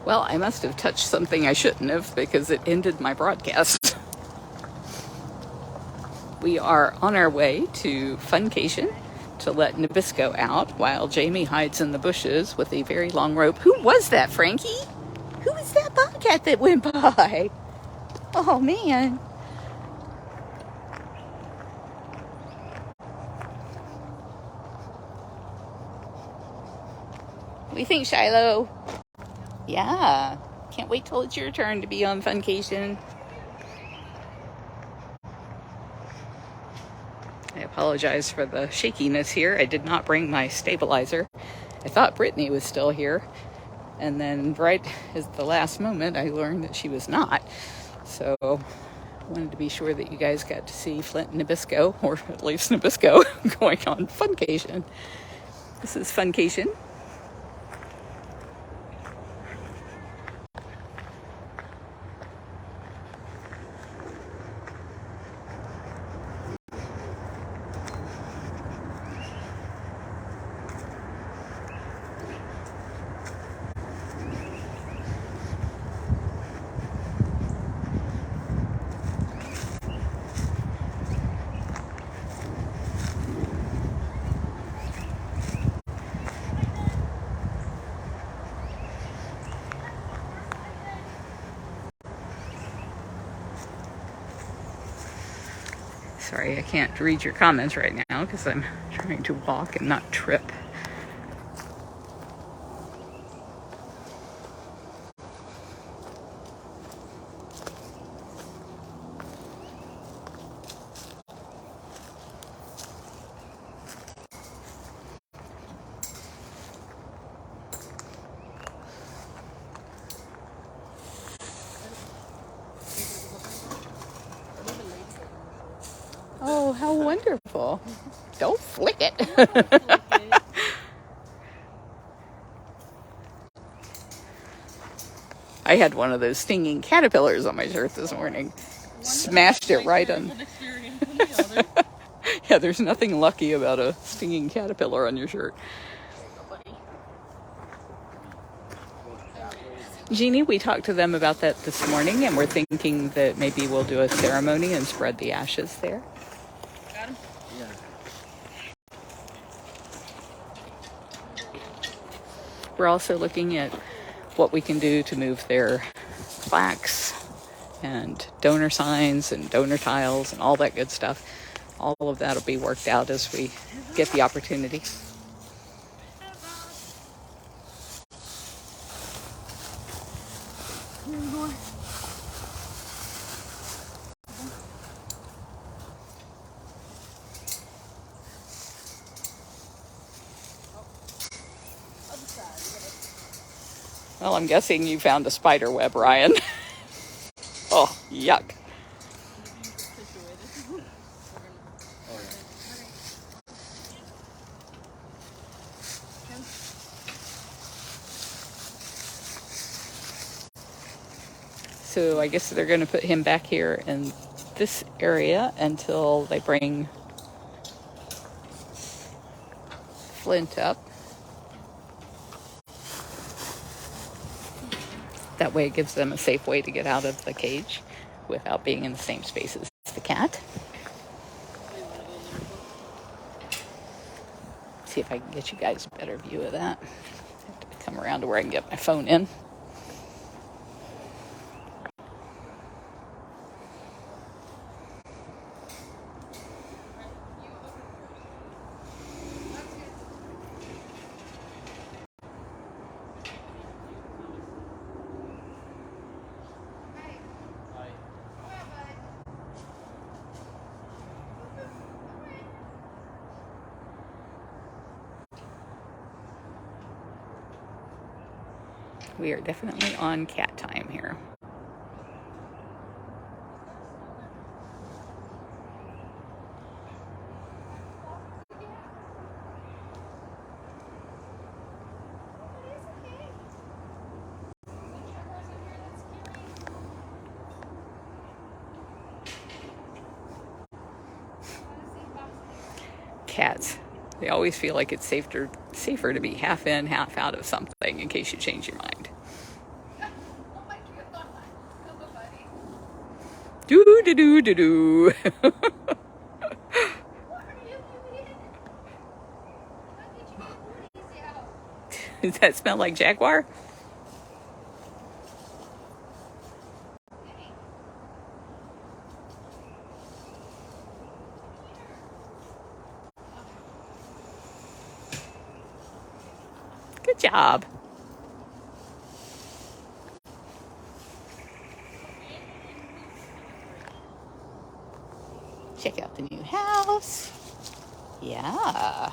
Well, I must have touched something I shouldn't have because it ended my broadcast. We are on our way to Funcation to let Nabisco out while Jamie hides in the bushes with a very long rope. Who was that, Frankie? Who was that bobcat that went by? Oh, man. What do you think, Shiloh? Yeah. Can't wait till it's your turn to be on Funcation. I apologize for the shakiness here. I did not bring my stabilizer. I thought Brittany was still here. And then right at the last moment, I learned that she was not. So I wanted to be sure that you guys got to see Flint and Nabisco, or at least Nabisco, going on Funcation. This is Funcation. Sorry, I can't read your comments right now because I'm trying to walk and not trip. Oh, how wonderful. Don't flick it. I had one of those stinging caterpillars on my shirt this morning. Smashed it right on. Yeah, there's nothing lucky about a stinging caterpillar on your shirt. Jeannie, we talked to them about that this morning, and we're thinking that maybe we'll do a ceremony and spread the ashes there. Got him? Yeah. We're also looking at what we can do to move their plaques and donor signs and donor tiles and all that good stuff. All of that will be worked out as we get the opportunity. Well, I'm guessing you found a spider web, Ryan. Oh, yuck. So I guess they're going to put him back here in this area until they bring Flint up. That way it gives them a safe way to get out of the cage without being in the same space as the cat. See if I can get you guys a better view of that. I have to come around to where I can get my phone in. We are definitely on cat time here. Cats, they always feel like it's safer to be half in, half out of something in case you change your mind. Do do do do do. Does that smell like Jaguar? Good job. Check out the new house. Yeah.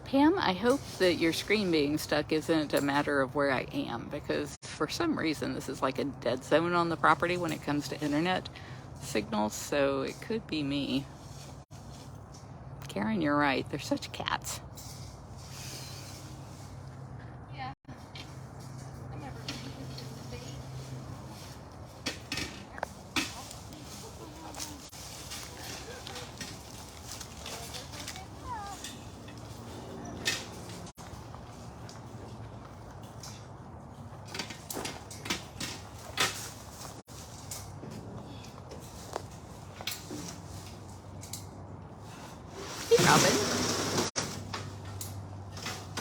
Pam, I hope that your screen being stuck isn't a matter of where I am, because for some reason this is like a dead zone on the property when it comes to internet signals, so it could be me. Karen, you're right. They're such cats. Hey, Robin.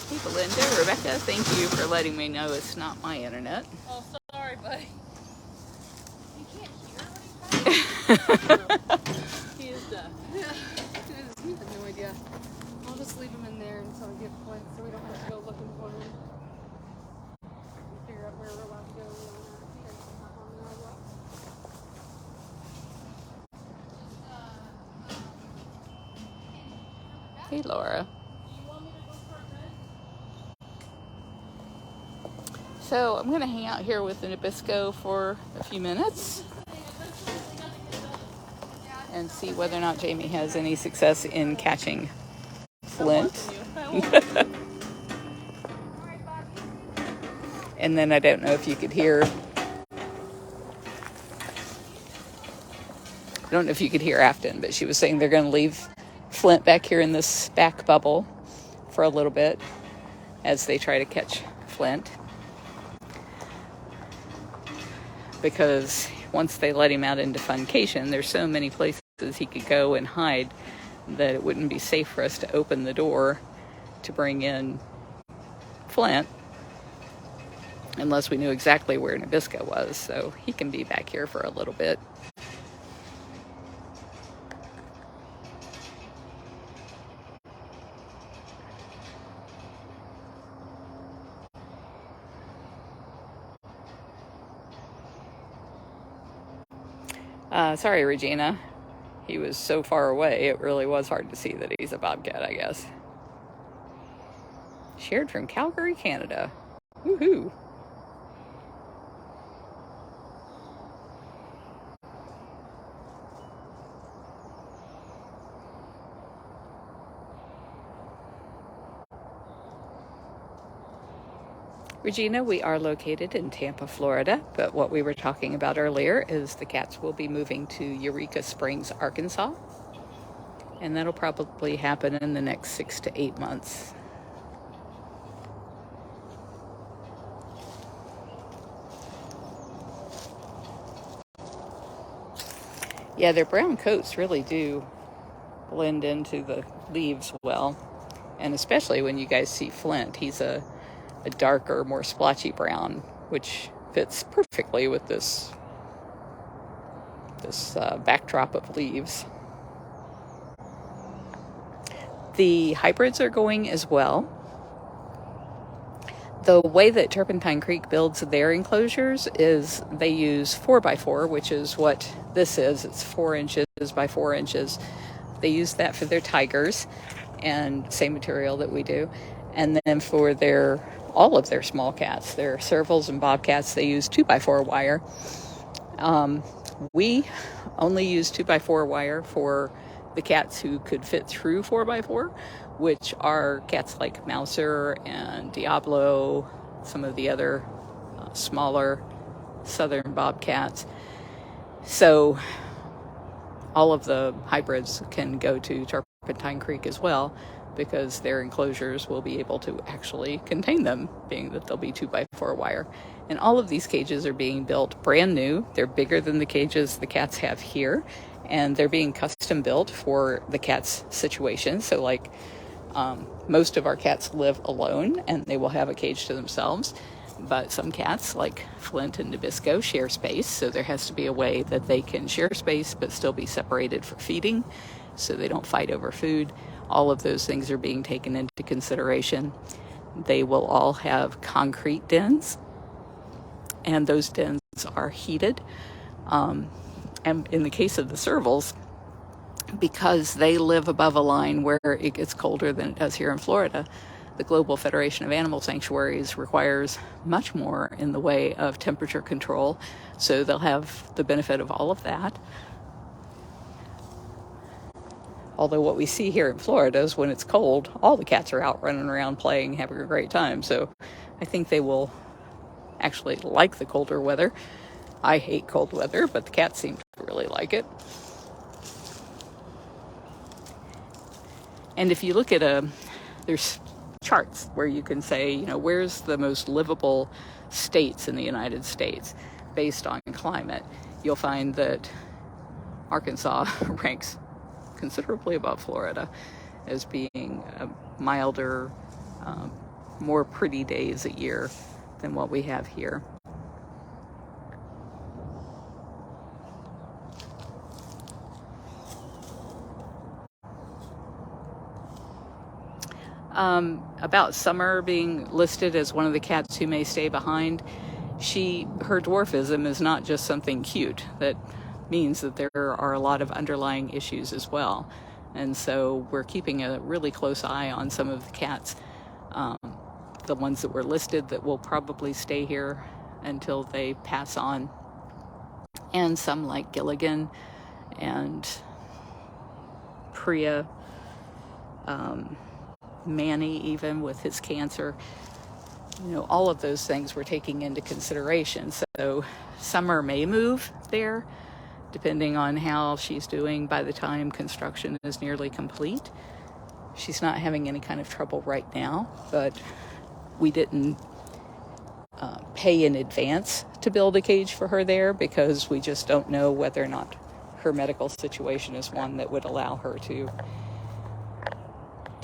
Hey, Belinda. Rebecca, thank you for letting me know it's not my internet. Oh, sorry, buddy. You can't hear what he's He is deaf. He has no idea. I'll just leave him in there until we get Flint so we don't have to go looking for him. Figure out where we're allowed to go. Hey, Laura. So I'm going to hang out here with the Nabisco for a few minutes and see whether or not Jamie has any success in catching Flint. And then I don't know if you could hear... I don't know if you could hear Afton, but she was saying they're going to leave Flint back here in this back bubble for a little bit as they try to catch Flint. Because once they let him out into Funcation, there's so many places he could go and hide that it wouldn't be safe for us to open the door to bring in Flint unless we knew exactly where Nabisco was. So he can be back here for a little bit. Sorry, Regina. He was so far away, it really was hard to see that he's a bobcat, I guess. Shared from Calgary, Canada. Woohoo! Regina, we are located in Tampa, Florida, but what we were talking about earlier is the cats will be moving to Eureka Springs, Arkansas, and that'll probably happen in the next 6 to 8 months. Yeah, their brown coats really do blend into the leaves well, and especially when you guys see Flint, he's a darker, more splotchy brown, which fits perfectly with this backdrop of leaves. The hybrids are going as well. The way that Turpentine Creek builds their enclosures is they use 4x4, which is what this is. It's 4 inches by 4 inches. They use that for their tigers, and same material that we do. And then for all of their small cats, their servals and bobcats, they use 2x4 wire. We only use 2x4 wire for the cats who could fit through 4x4, which are cats like Mouser and Diablo, some of the other smaller southern bobcats. So all of the hybrids can go to Turpentine Creek as well, because their enclosures will be able to actually contain them, being that they'll be 2x4 wire. And all of these cages are being built brand new. They're bigger than the cages the cats have here, and they're being custom built for the cats' situation. So like most of our cats live alone and they will have a cage to themselves, but some cats like Flint and Nabisco share space, so there has to be a way that they can share space but still be separated for feeding so they don't fight over food. All of those things are being taken into consideration. They will all have concrete dens, and those dens are heated. And in the case of the servals, because they live above a line where it gets colder than it does here in Florida, the Global Federation of Animal Sanctuaries requires much more in the way of temperature control, so they'll have the benefit of all of that. Although what we see here in Florida is when it's cold, all the cats are out running around playing, having a great time. So I think they will actually like the colder weather. I hate cold weather, but the cats seem to really like it. And if you look at there's charts where you can say, where's the most livable states in the United States based on climate, you'll find that Arkansas ranks considerably above Florida as being milder, more pretty days a year than what we have here. About Summer being listed as one of the cats who may stay behind, her dwarfism is not just something cute. That means that there are a lot of underlying issues as well. And so we're keeping a really close eye on some of the cats, the ones that were listed that will probably stay here until they pass on. And some like Gilligan and Priya, Manny, even with his cancer, all of those things we're taking into consideration. So Summer may move there, depending on how she's doing by the time construction is nearly complete. She's not having any kind of trouble right now, but we didn't pay in advance to build a cage for her there because we just don't know whether or not her medical situation is one that would allow her to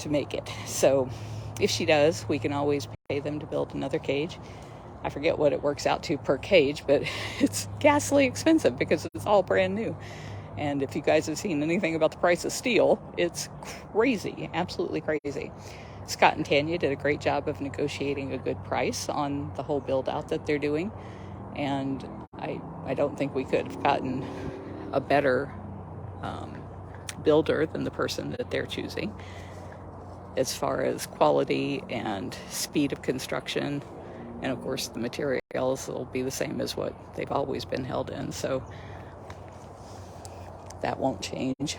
make it. So if she does, we can always pay them to build another cage. I forget what it works out to per cage, but it's ghastly expensive because it's all brand new. And if you guys have seen anything about the price of steel, it's crazy, absolutely crazy. Scott and Tanya did a great job of negotiating a good price on the whole build out that they're doing. And I don't think we could have gotten a better builder than the person that they're choosing as far as quality and speed of construction. And of course the materials will be the same as what they've always been held in, so that won't change.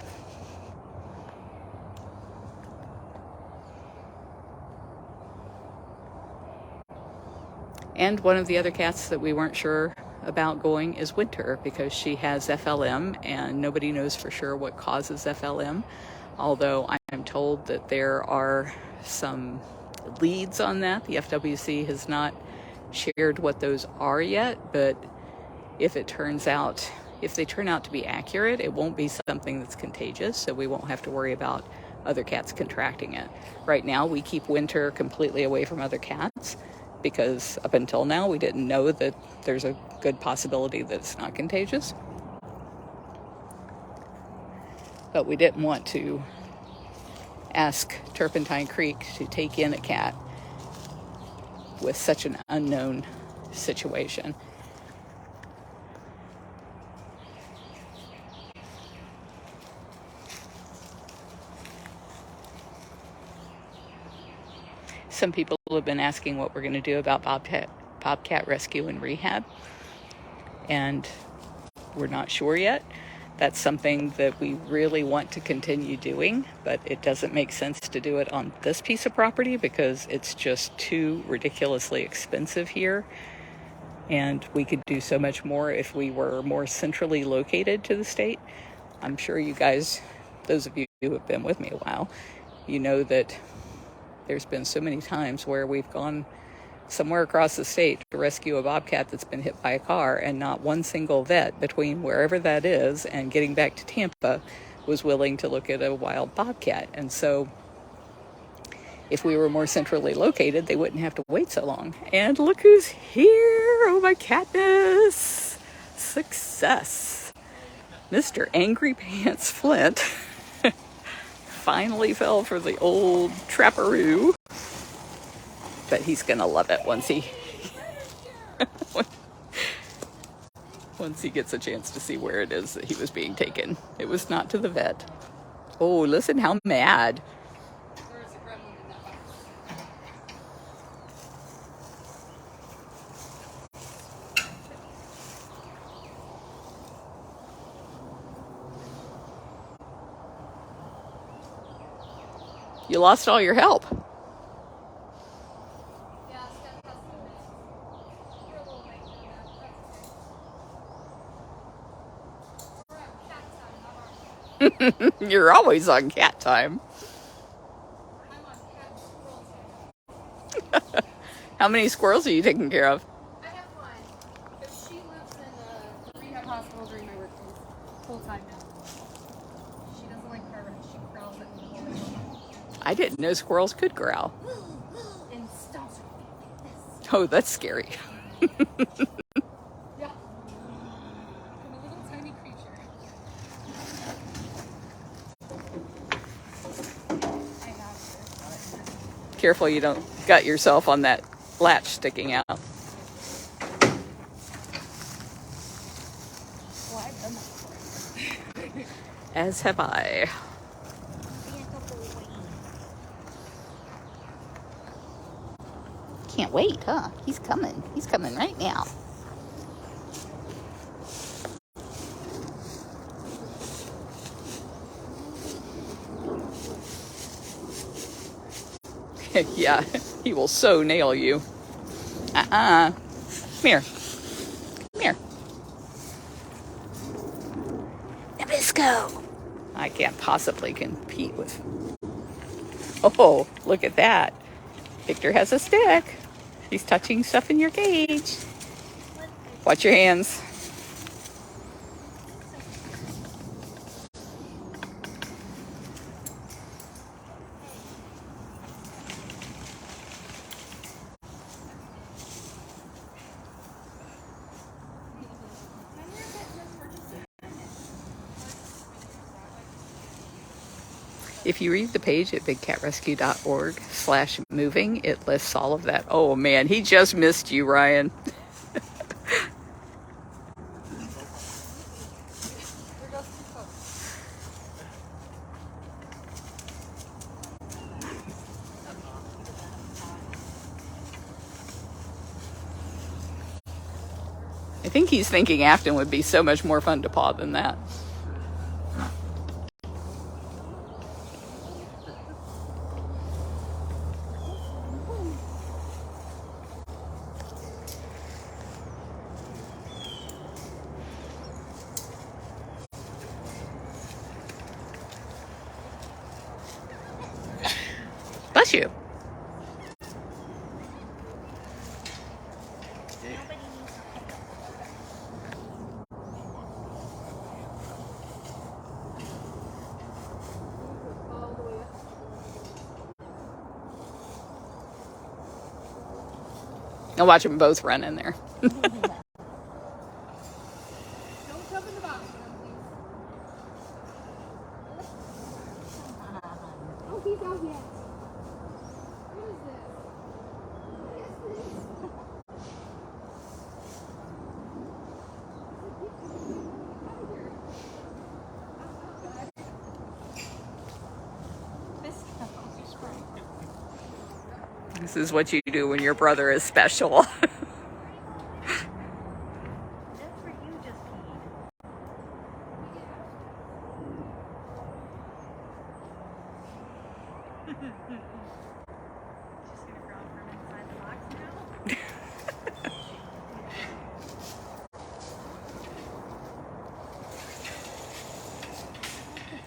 And one of the other cats that we weren't sure about going is Winter, because she has FLM and nobody knows for sure what causes FLM, although I am told that there are some leads on that. The FWC has not shared what those are yet, but if they turn out to be accurate, it won't be something that's contagious, so we won't have to worry about other cats contracting it. Right now, we keep Winter completely away from other cats because up until now, we didn't know that there's a good possibility that it's not contagious. But we didn't want to ask Turpentine Creek to take in a cat with such an unknown situation. Some people have been asking what we're going to do about bobcat rescue and rehab. And We're not sure yet. That's something that we really want to continue doing, but it doesn't make sense to do it on this piece of property because it's just too ridiculously expensive here. And we could do so much more if we were more centrally located to the state. I'm sure you guys, those of you who have been with me a while, you know that there's been so many times where we've gone somewhere across the state to rescue a bobcat that's been hit by a car, and not one single vet between wherever that is and getting back to Tampa was willing to look at a wild bobcat. And so if we were more centrally located, they wouldn't have to wait so long. And look who's here! Oh my Katniss! Success! Mr. Angry Pants Flint finally fell for the old trapperoo. But he's gonna love it once he once he gets a chance to see where it is that he was being taken. It was not to the vet. Oh, listen how mad. You lost all your help. You're always on cat time. I'm on cat squirrel time. How many squirrels are you taking care of? I have one. Because she lives in a rehab hospital during my work days. Full time now. She doesn't like car rides. She growls at me all day long. I didn't know squirrels could growl. And stomps her feet like this. Oh, that's scary. Yeah. I'm a little tiny creature. I have her. Careful you don't gut yourself on that latch sticking out. Well, I've done that before. As have I. Can't wait, huh? He's coming. He's coming right now. Yeah, he will so nail you. Come here. Come here. Nabisco. I can't possibly compete with... Oh, look at that. Victor has a stick. He's touching stuff in your cage. Watch your hands. If you read the page at bigcatrescue.org/moving, it lists all of that. Oh man, he just missed you, Ryan. I think he's thinking Afton would be so much more fun to paw than that. Bless you. I'll watch them both run in there. Don't jump in the box, please. Oh, he's out yet. What is this? What is this? This is what you do when your brother is special. That's where you just peed.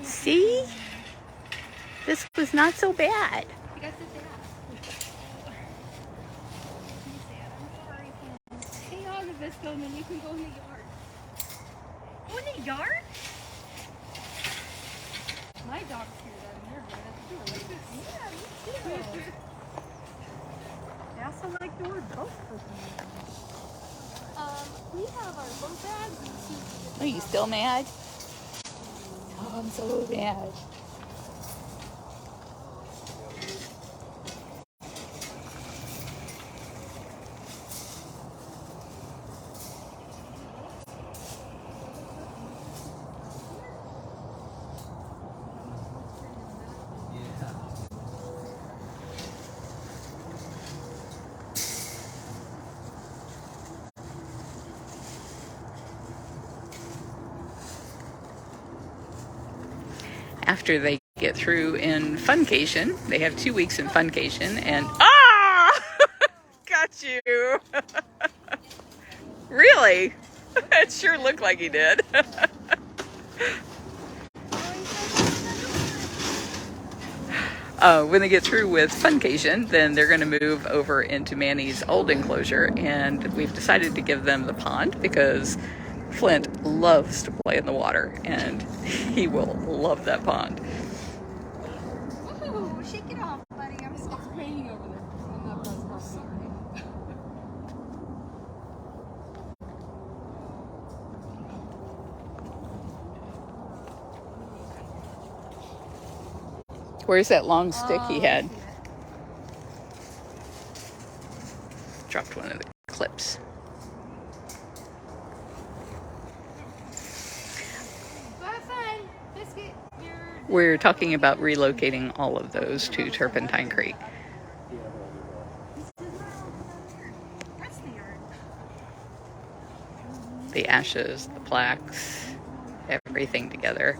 See? This was not so bad. You got the dad. Hang on to this and then you can go in the yard. Go in the yard? My dog's here down there, right at the door. Like this. Yeah, me too. I also like the word boat for we have our boat bags and suitcases. Are you still mad? Oh, I'm so mad. After they get through in Funcation, they have 2 weeks in Funcation, and got you. Really? It sure looked like he did. When they get through with Funcation, then they're going to move over into Manny's old enclosure, and we've decided to give them the pond because Flint loves to play in the water, and he will love that pond. Woohoo! Shake it off, buddy. I'm so raining over there. I'm not sorry. Where's that long stick he had? Dropped one of the clips. We're talking about relocating all of those to Turpentine Creek. The ashes, the plaques, everything together.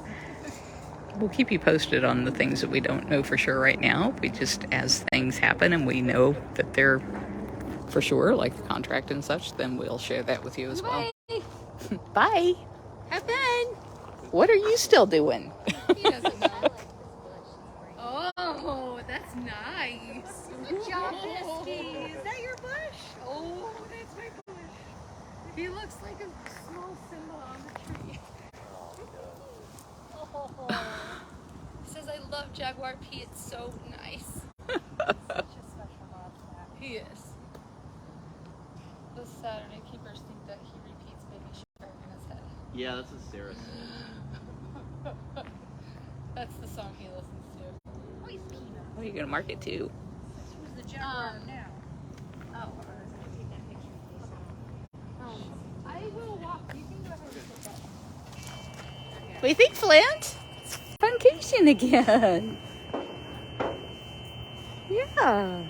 We'll keep you posted on the things that we don't know for sure right now. We just, as things happen and we know that they're for sure, like the contract and such, then we'll share that with you as well. Bye. Bye. Have fun. What are you still doing? He doesn't know. Oh, that's nice. Good job, Misty. Is that your bush? Oh, that's my bush. He looks like a small symbol on the tree. Oh. He says, I love Jaguar P. It's so nice. Such a special bobcat. He is. This Saturday, keepers think that he repeats Baby Shark in his head. Yeah, that's what Sarah said. That's the song he listens to. Oh, he's Peanut. What are you going to mark it to? Who's the Jaguar now? Oh, I was going to take that picture of face. I will walk. You can go ahead and take that. What do you think, Flint? It's Funcation again. Yeah.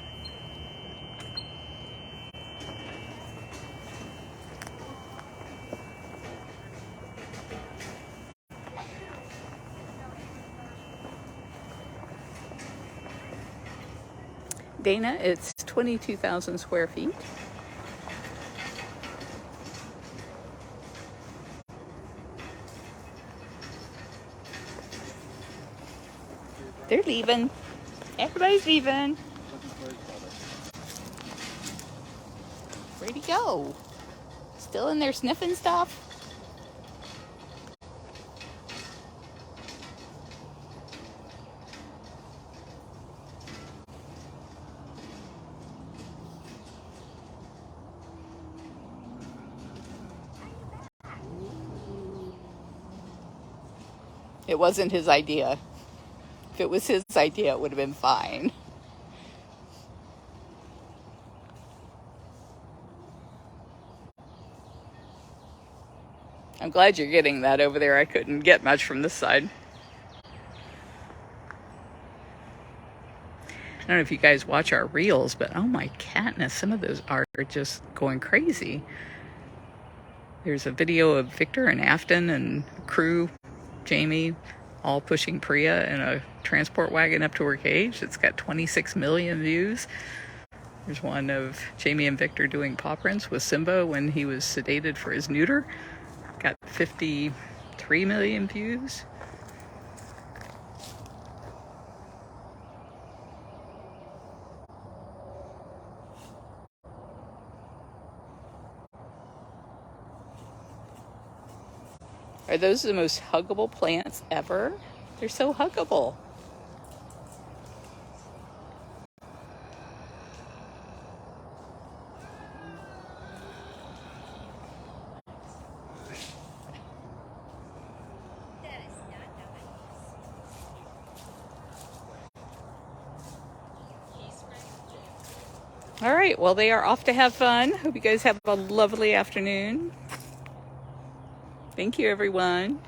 Dana, it's 22,000 square feet. They're leaving. Everybody's leaving. Where'd he go? Still in there sniffing stuff? It wasn't his idea. If it was his idea, it would have been fine. I'm glad you're getting that over there. I couldn't get much from this side. I don't know if you guys watch our reels, but oh my catness, some of those are just going crazy. There's a video of Victor and Afton and crew, Jamie, all pushing Priya in a transport wagon up to her cage. It's got 26 million views. There's one of Jamie and Victor doing paw prints with Simba when he was sedated for his neuter. Got 53 million views. Are those the most huggable plants ever? They're so huggable. All right, well, they are off to have fun. Hope you guys have a lovely afternoon. Thank you, everyone.